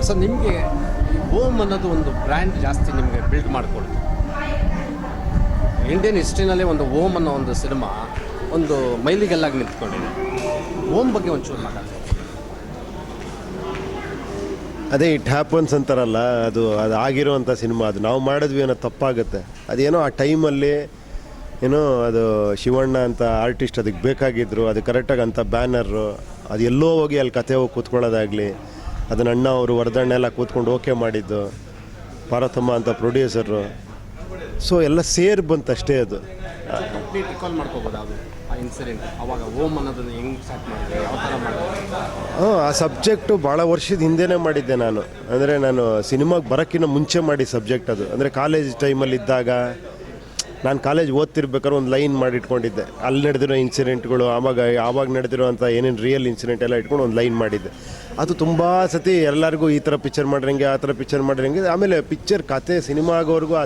So ನಿಮಗೆ ohm ಅನ್ನೋದು ಒಂದು ಬ್ರ್ಯಾಂಡ್ ಜಾಸ್ತಿ ನಿಮಗೆ ಬಿಲ್ಡ್ ಮಾಡಿಕೊಡ್ತು. ಇಂಡಿಯನ್ ಹಿಸ್ಟ್ರಿನಲ್ಲೇ ಒಂದು ಓಮ್ ಅನ್ನೋ ಒಂದು ಸಿನಿಮಾ ಒಂದು ಮೈಲಿಗೆಲ್ಲಾಗಿ ನಿಂತ್ಕೊಂಡಿದೆ. ಓಮ್ ಬಗ್ಗೆ ಒಂಚೂರು ಮಾತಾಡ್ತೀನಿ. ಅದೇ ಇಟ್ ಹ್ಯಾಪನ್ಸ್ ಅಂತಾರಲ್ಲ, ಅದು ಆಗಿರೋವಂಥ ಸಿನಿಮಾ. ಅದು ನಾವು ಮಾಡಿದ್ವಿ ಅನ್ನೋ ತಪ್ಪಾಗುತ್ತೆ. ಅದೇನೋ ಆ ಟೈಮಲ್ಲಿ ಏನೋ ಅದು ಶಿವಣ್ಣ ಅಂತ ಆರ್ಟಿಸ್ಟ್ ಅದಕ್ಕೆ ಬೇಕಾಗಿದ್ದರು, ಅದು ಕರೆಕ್ಟಾಗಿ ಅಂಥ ಬ್ಯಾನರು, ಅದು ಎಲ್ಲೋ ಹೋಗಿ ಅಲ್ಲಿ ಕತೆ ಹೋಗಿ ಕೂತ್ಕೊಳ್ಳೋದಾಗಲಿ, ಅದನ್ನ ಅಣ್ಣ ಅವರು ವರದಣ್ಣ ಎಲ್ಲ ಕೂತ್ಕೊಂಡು ಓಕೆ ಮಾಡಿದ್ದು, ಪಾರ್ವತಮ್ಮ ಅಂತ ಪ್ರೊಡ್ಯೂಸರು. ಸೊ ಎಲ್ಲ ಸೇರಿ ಬಂತಷ್ಟೇ. ಅದು ಕಂಪ್ಲೀಟ್ ರಿಕಾಲ್ ಮಾಡ್ಕೋಬೋದು ಅದು ಆ ಇನ್ಸಿಡೆಂಟ್. ಅವಾಗ ಓಮ್ ಅನ್ನೋದನ್ನು ಹೆಂಗೆ ಸ್ಟಾರ್ಟ್ ಮಾಡಿದೆ, ಯಾವ ಥರ ಮಾಡಿದೆ? ಆ ಸಬ್ಜೆಕ್ಟು ಭಾಳ ವರ್ಷದ ಹಿಂದೆನೇ ಮಾಡಿದ್ದೆ ನಾನು. ಅಂದರೆ ನಾನು ಸಿನಿಮಾಗೆ ಬರೋಕ್ಕಿಂತ ಮುಂಚೆ ಮಾಡಿ ಸಬ್ಜೆಕ್ಟ್ ಅದು. ಅಂದರೆ ಕಾಲೇಜ್ ಟೈಮಲ್ಲಿ ಇದ್ದಾಗ ನಾನು ಕಾಲೇಜ್ ಓದ್ತಿರ್ಬೇಕಾದ್ರೆ ಒಂದು ಲೈನ್ ಮಾಡಿ ಇಟ್ಕೊಂಡಿದ್ದೆ. ಅಲ್ಲಿ ನಡೆದಿರೋ ಇನ್ಸಿಡೆಂಟ್ಗಳು, ಆವಾಗ ನಡೆದಿರೋಂಥ ಏನೇನು ರಿಯಲ್ ಇನ್ಸಿಡೆಂಟ್ ಎಲ್ಲ ಇಟ್ಕೊಂಡು ಒಂದು ಲೈನ್ ಮಾಡಿದ್ದೆ. ಅದು ತುಂಬ ಸತಿ ಎಲ್ಲರಿಗೂ ಈ ಥರ ಪಿಕ್ಚರ್ ಮಾಡಿರಂಗೆ, ಆ ಥರ ಪಿಕ್ಚರ್ ಮಾಡಿರಂಗೆ. ಆಮೇಲೆ ಪಿಕ್ಚರ್ ಕತೆ ಸಿನಿಮಾ ಆಗೋವರೆಗೂ ಆ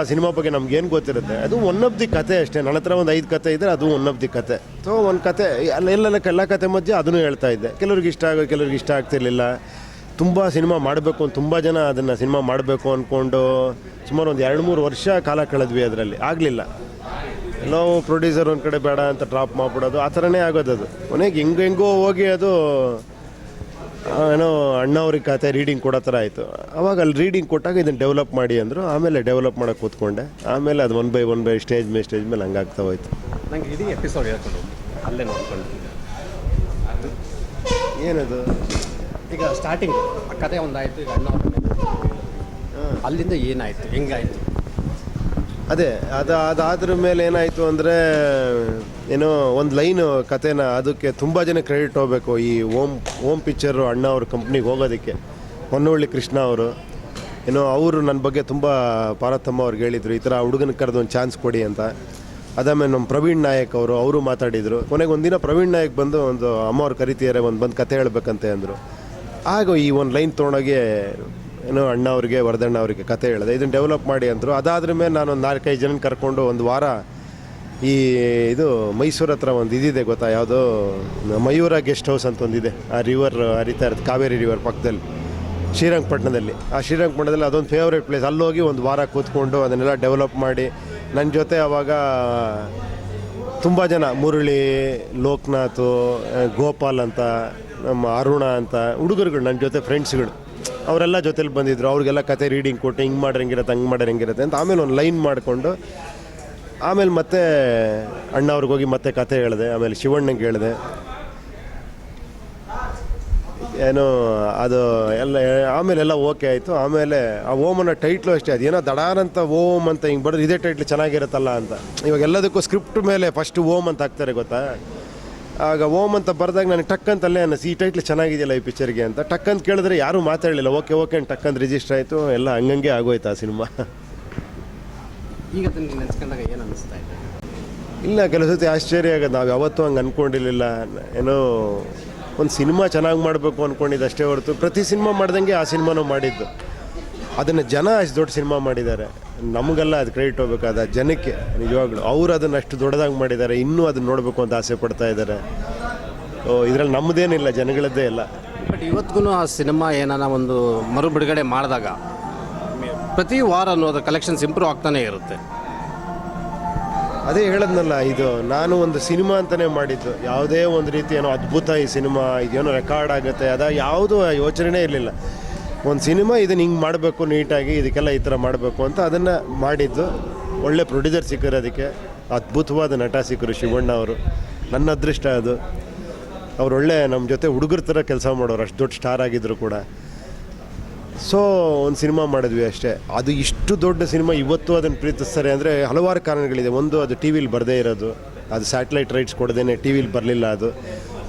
ಸಿನಿಮಾ ಬಗ್ಗೆ ನಮ್ಗೇನು ಗೊತ್ತಿರುತ್ತೆ. ಅದು ಒನ್ ಆಫ್ ದಿ ಕತೆ ಅಷ್ಟೇ. ನನ್ನ ಹತ್ರ ಒಂದು 5 ಕತೆ ಇದ್ದರೆ ಅದು ಒನ್ ಆಫ್ ದಿ ಕತೆ. ಸೊ ಒಂದು ಕತೆ ಎಲ್ಲ ಕತೆ ಮಧ್ಯೆ ಅದನ್ನು ಹೇಳ್ತಾ ಇದ್ದೆ. ಕೆಲವ್ರಿಗೆ ಇಷ್ಟ ಆಗೋದು, ಕೆಲವ್ರಿಗೆ ಇಷ್ಟ ಆಗ್ತಿರ್ಲಿಲ್ಲ. ತುಂಬ ಸಿನಿಮಾ ಮಾಡಬೇಕು ಅಂತ ತುಂಬ ಜನ ಅದನ್ನು ಸಿನಿಮಾ ಮಾಡಬೇಕು ಅಂದ್ಕೊಂಡು ಸುಮಾರು ಒಂದು 2-3 ವರ್ಷ ಕಾಲ ಕಳೆದ್ವಿ. ಅದರಲ್ಲಿ ಆಗಲಿಲ್ಲ. ಎಲ್ಲೋ ಪ್ರೊಡ್ಯೂಸರ್ ಒಂದು ಕಡೆ ಬೇಡ ಅಂತ ಡ್ರಾಪ್ ಮಾಡಿಬಿಡೋದು, ಆ ಥರನೇ ಆಗೋದು. ಅದು ಕೊನೆಗೆ ಹೆಂಗೋ ಹೋಗಿ ಅದು ಏನೋ ಅಣ್ಣವ್ರಿಗೆ ಕತೆ ರೀಡಿಂಗ್ ಕೊಡೋ ಥರ ಆಯಿತು. ಅವಾಗ ಅಲ್ಲಿ ರೀಡಿಂಗ್ ಕೊಟ್ಟಾಗ ಇದನ್ನು ಡೆವಲಪ್ ಮಾಡಿ ಅಂದರು. ಆಮೇಲೆ ಡೆವಲಪ್ ಮಾಡೋಕ್ಕೆ ಕೂತ್ಕೊಂಡೆ. ಆಮೇಲೆ ಅದು ಒನ್ ಬೈ ಸ್ಟೇಜ್ ಮೇಲೆ ಹಂಗಾಗ್ತಾ ಹೋಯ್ತು. ನಂಗೆ ಇಡೀ ಎಪಿಸೋಡ್ ಹೇಳ್ಕೊಂಡು ಅಲ್ಲೇ ನೋಡ್ಕೊಂಡು ಏನದು ಈಗ ಸ್ಟಾರ್ಟಿಂಗ್ ಆ ಕತೆ ಒಂದಾಯಿತು. ಈಗ ಅಲ್ಲಿಂದ ಏನಾಯಿತು, ಹೆಂಗಾಯಿತು? ಅದೇ ಅದಾದ್ರ ಮೇಲೆ ಏನಾಯಿತು ಅಂದರೆ ಏನೋ ಒಂದು ಲೈನು ಕತೆನ ಅದಕ್ಕೆ ತುಂಬ ಜನ ಕ್ರೆಡಿಟ್ ಹೋಗಬೇಕು. ಈ ಓಮ್ ಪಿಕ್ಚರು ಅಣ್ಣ ಅವ್ರ ಕಂಪ್ನಿಗೆ ಹೋಗೋದಕ್ಕೆ ಹೊನ್ನವಳ್ಳಿ ಕೃಷ್ಣ ಅವರು ಏನೋ ಅವರು ನನ್ನ ಬಗ್ಗೆ ತುಂಬ ಪಾರ್ವತಮ್ಮ ಅವ್ರಿಗೆ ಹೇಳಿದರು, ಈ ಥರ ಹುಡುಗನ ಕರೆದು ಒಂದು ಚಾನ್ಸ್ ಕೊಡಿ ಅಂತ. ಅದಾದ್ಮೇಲೆ ನಮ್ಮ ಪ್ರವೀಣ್ ನಾಯಕ್ ಅವರು ಮಾತಾಡಿದರು. ಕೊನೆಗೆ ಒಂದಿನ ಪ್ರವೀಣ್ ನಾಯಕ್ ಬಂದು ಒಂದು ಅಮ್ಮ ಅವ್ರು ಕರಿತಿದ್ದಾರೆ, ಬಂದು ಕತೆ ಹೇಳ್ಬೇಕಂತೆ ಅಂದರು. ಆಗ ಈ ಒಂದು ಲೈನ್ ತೊಗೊಂಡೋಗಿ ಏನೋ ಅಣ್ಣ ಅವ್ರಿಗೆ ವರದಣ್ಣ ಅವರಿಗೆ ಕತೆ ಹೇಳಿದೆ, ಇದನ್ನು ಡೆವಲಪ್ ಮಾಡಿ ಅಂದರು. ಅದಾದ್ರ ಮೇಲೆ ನಾನು ಒಂದು 4-5 ಜನ ಕರ್ಕೊಂಡು ಒಂದು ವಾರ ಇದು ಮೈಸೂರು ಹತ್ರ ಒಂದು ಇದಿದೆ ಗೊತ್ತಾ, ಯಾವುದೋ ಮಯೂರ ಗೆಸ್ಟ್ ಹೌಸ್ ಅಂತ ಒಂದಿದೆ. ಆ ರಿವರ್ ಹರಿತಾ ಇರುತ್ತೆ, ಕಾವೇರಿ ರಿವರ್ ಪಕ್ಕದಲ್ಲಿ, ಶ್ರೀರಂಗಪಟ್ಟಣದಲ್ಲಿ. ಆ ಶ್ರೀರಂಗಪಟ್ಟಣದಲ್ಲಿ ಅದೊಂದು ಫೇವ್ರೇಟ್ ಪ್ಲೇಸ್. ಅಲ್ಲೋಗಿ ಒಂದು ವಾರ ಕೂತ್ಕೊಂಡು ಅದನ್ನೆಲ್ಲ ಡೆವಲಪ್ ಮಾಡಿ ನನ್ನ ಜೊತೆ ಆವಾಗ ತುಂಬ ಜನ, ಮುರಳಿ, ಲೋಕನಾಥ್, ಗೋಪಾಲ್ ಅಂತ, ನಮ್ಮ ಅರುಣ ಅಂತ ಹುಡುಗರುಗಳು ನನ್ನ ಜೊತೆ ಫ್ರೆಂಡ್ಸ್ಗಳು, ಅವರೆಲ್ಲ ಜೊತೆಲಿ ಬಂದಿದ್ದರು. ಅವ್ರಿಗೆಲ್ಲ ಕತೆ ರೀಡಿಂಗ್ ಕೊಟ್ಟು ಹಿಂಗೆ ಮಾಡ್ರೆ ಹೆಂಗಿರುತ್ತೆ, ಹಂಗೆ ಮಾಡ್ರೆ ಹೆಂಗಿರುತ್ತೆ ಅಂತ. ಆಮೇಲೆ ಒಂದು ಲೈನ್ ಮಾಡಿಕೊಂಡು ಆಮೇಲೆ ಮತ್ತೆ ಅಣ್ಣ ಅವ್ರಿಗೆ ಹೋಗಿ ಮತ್ತೆ ಕತೆ ಹೇಳಿದೆ. ಆಮೇಲೆ ಶಿವಣ್ಣಂಗೆ ಹೇಳಿದೆ. ಏನೋ ಅದು ಆಮೇಲೆಲ್ಲ ಓಕೆ ಆಯಿತು. ಆಮೇಲೆ ಆ ಓಮನ ಟೈಟ್ಲು ಅಷ್ಟೇ, ಅದೇನೋ ದಡಾರಂತ ಓಮ್ ಅಂತ ಹಿಂಗೆ ಬರೋದು, ಇದೇ ಟೈಟ್ಲು ಚೆನ್ನಾಗಿರುತ್ತಲ್ಲ ಅಂತ. ಇವಾಗ ಎಲ್ಲದಕ್ಕೂ ಸ್ಕ್ರಿಪ್ಟ್ ಮೇಲೆ ಫಸ್ಟು ಓಮ್ ಅಂತ ಹಾಕ್ತಾರೆ ಗೊತ್ತಾ. ಆಗ ಓಮ್ ಅಂತ ಬರೆದಾಗ ನನಗೆ ಟಕ್ಕಂತಲ್ಲೇ ಅನ್ನಿಸಿ ಈ ಟೈಟ್ಲ್ ಚೆನ್ನಾಗಿದೆಯಲ್ಲ ಈ ಪಿಕ್ಚರ್ಗೆ ಅಂತ. ಟಕ್ಕಂತ ಕೇಳಿದ್ರೆ ಯಾರೂ ಮಾತಾಡಲಿಲ್ಲ. ಓಕೆ ಅಂತ ಟಕ್ಕಂತ ರಿಜಿಸ್ಟರ್ ಆಯಿತು. ಎಲ್ಲ ಹಂಗಂಗೆ ಆಗೋಯ್ತು ಆ ಸಿನಿಮಾ. ಈಗ ನೆನೆಸ್ಕೊಂಡಾಗ ಏನು ಅನ್ನಿಸ್ತಾ ಇದೆ? ಇಲ್ಲ, ಕೆಲವು ಸತಿ ಆಶ್ಚರ್ಯ ಆಗೋದು. ನಾವು ಯಾವತ್ತೂ ಹಂಗೆ ಅಂದ್ಕೊಂಡಿರಲಿಲ್ಲ. ಏನೋ ಒಂದು ಸಿನಿಮಾ ಚೆನ್ನಾಗಿ ಮಾಡಬೇಕು ಅಂದ್ಕೊಂಡಿದ್ದು ಅಷ್ಟೇ ಹೊರತು ಪ್ರತಿ ಸಿನಿಮಾ ಮಾಡ್ದಂಗೆ ಆ ಸಿನಿಮಾನೂ ಮಾಡಿದ್ದು. ಅದನ್ನು ಜನ ಅಷ್ಟು ದೊಡ್ಡ ಸಿನಿಮಾ ಮಾಡಿದ್ದಾರೆ. ನಮಗೆಲ್ಲ ಅದು ಕ್ರೆಡಿಟ್ ಹೋಗ್ಬೇಕಾದ ಜನಕ್ಕೆ. ನಿಜವಾಗ್ಲೂ ಅವರು ಅದನ್ನು ಅಷ್ಟು ದೊಡ್ಡದಾಗಿ ಮಾಡಿದ್ದಾರೆ. ಇನ್ನೂ ಅದನ್ನು ನೋಡಬೇಕು ಅಂತ ಆಸೆ ಪಡ್ತಾ ಇದ್ದಾರೆ. ಇದರಲ್ಲಿ ನಮ್ಮದೇನಿಲ್ಲ, ಜನಗಳದ್ದೇ ಇಲ್ಲ. ಬಟ್ ಇವತ್ತಿಗೂ ಆ ಸಿನಿಮಾ ಏನಾನ ಒಂದು ಮರು ಬಿಡುಗಡೆ ಮಾಡಿದಾಗ ಪ್ರತಿ ವಾರ ಅನ್ನೋದು ಕಲೆಕ್ಷನ್ಸ್ ಇಂಪ್ರೂವ್ ಆಗ್ತಾನೆ ಇರುತ್ತೆ. ಅದೇ ಹೇಳದ್ನಲ್ಲ, ಇದು ನಾನು ಒಂದು ಸಿನಿಮಾ ಅಂತಲೇ ಮಾಡಿದ್ದು. ಯಾವುದೇ ಒಂದು ರೀತಿ ಏನೋ ಅದ್ಭುತ ಈ ಸಿನಿಮಾ, ಇದೇನೋ ರೆಕಾರ್ಡ್ ಆಗುತ್ತೆ, ಯಾವುದೂ ಯೋಚನೆ ಇರಲಿಲ್ಲ. ಒಂದು ಸಿನಿಮಾ ಇದನ್ನು ಹಿಂಗೆ ಮಾಡಬೇಕು, ನೀಟಾಗಿ ಇದಕ್ಕೆಲ್ಲ ಈ ಥರ ಮಾಡಬೇಕು ಅಂತ ಅದನ್ನು ಮಾಡಿದ್ದು. ಒಳ್ಳೆ ಪ್ರೊಡ್ಯೂಸರ್ ಸಿಕ್ಕರು, ಅದಕ್ಕೆ ಅದ್ಭುತವಾದ ನಟ ಸಿಕ್ಕರು ಶಿವಣ್ಣ ಅವರು. ನನ್ನ ಅದೃಷ್ಟ ಅದು. ಅವ್ರು ಒಳ್ಳೆ ನಮ್ಮ ಜೊತೆ ಹುಡುಗರ ಥರ ಕೆಲಸ ಮಾಡೋರು, ಅಷ್ಟು ದೊಡ್ಡ ಸ್ಟಾರ್ ಆಗಿದ್ದರು ಕೂಡ. ಸೊ ಒಂದು ಸಿನಿಮಾ ಮಾಡಿದ್ವಿ ಅಷ್ಟೇ. ಅದು ಇಷ್ಟು ದೊಡ್ಡ ಸಿನಿಮಾ ಇವತ್ತು ಅದನ್ನು ಪ್ರೀತಿಸ್ತಾರೆ ಅಂದರೆ ಹಲವಾರು ಕಾರಣಗಳಿದೆ. ಒಂದು, ಅದು ಟಿ ವಿಲಿ ಬರದೇ ಇರೋದು, ಅದು ಸ್ಯಾಟಲೈಟ್ ರೈಟ್ಸ್ ಕೊಡದೇನೆ ಟಿ ವಿಲಿ ಬರಲಿಲ್ಲ ಅದು.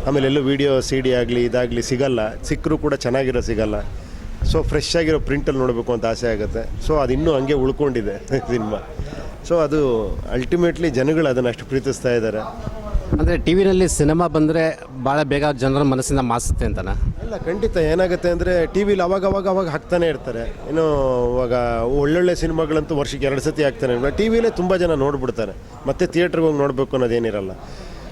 ಆಮೇಲೆ ಎಲ್ಲೂ ವೀಡಿಯೋ CD ಆಗಲಿ ಇದಾಗಲಿ ಸಿಗಲ್ಲ, ಸಿಕ್ಕರೂ ಕೂಡ ಚೆನ್ನಾಗಿರೋ ಸಿಗಲ್ಲ. ಸೊ ಫ್ರೆಶ್ ಆಗಿರೋ ಪ್ರಿಂಟಲ್ಲಿ ನೋಡಬೇಕು ಅಂತ ಆಸೆ ಆಗುತ್ತೆ. ಸೊ ಅದು ಇನ್ನೂ ಹಂಗೆ ಉಳ್ಕೊಂಡಿದೆ ಸಿನಿಮಾ. ಸೊ ಅದು ಅಲ್ಟಿಮೇಟ್ಲಿ ಜನಗಳು ಅದನ್ನು ಅಷ್ಟು ಪ್ರೀತಿಸ್ತಾ ಇದ್ದಾರೆ. ಅಂದರೆ ಟಿ ವಿನಲ್ಲಿ ಸಿನಿಮಾ ಬಂದರೆ ಭಾಳ ಬೇಗ ಜನರ ಮನಸ್ಸಿಂದ ಮಾಸುತ್ತೆ ಅಂತನಾ? ಇಲ್ಲ, ಖಂಡಿತ. ಏನಾಗುತ್ತೆ ಅಂದರೆ ಟಿ ವಿಲಿ ಅವಾಗ ಹಾಕ್ತಾನೆ ಇರ್ತಾರೆ. ಇನ್ನು ಇವಾಗ ಒಳ್ಳೊಳ್ಳೆ ಸಿನಿಮಾಗಳಂತೂ ವರ್ಷಕ್ಕೆ 2 ಸತಿ ಹಾಕ್ತಾನೆ. ಟಿ ವಿಲೇ ತುಂಬ ಜನ ನೋಡ್ಬಿಡ್ತಾರೆ. ಮತ್ತೆ ಥಿಯೇಟ್ರಿಗೆ ಹೋಗಿ ನೋಡಬೇಕು ಅನ್ನೋದೇನಿರಲ್ಲ.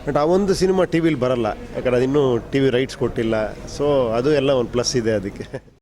ಬಟ್ ಆ ಒಂದು ಸಿನಿಮಾ ಟಿ ವಿಲಿ ಬರಲ್ಲ, ಯಾಕಂದ್ರೆ ಅದು ಇನ್ನೂ ಟಿ ವಿ ರೈಟ್ಸ್ ಕೊಟ್ಟಿಲ್ಲ. ಸೊ ಅದು ಎಲ್ಲ ಒಂದು ಪ್ಲಸ್ ಇದೆ ಅದಕ್ಕೆ.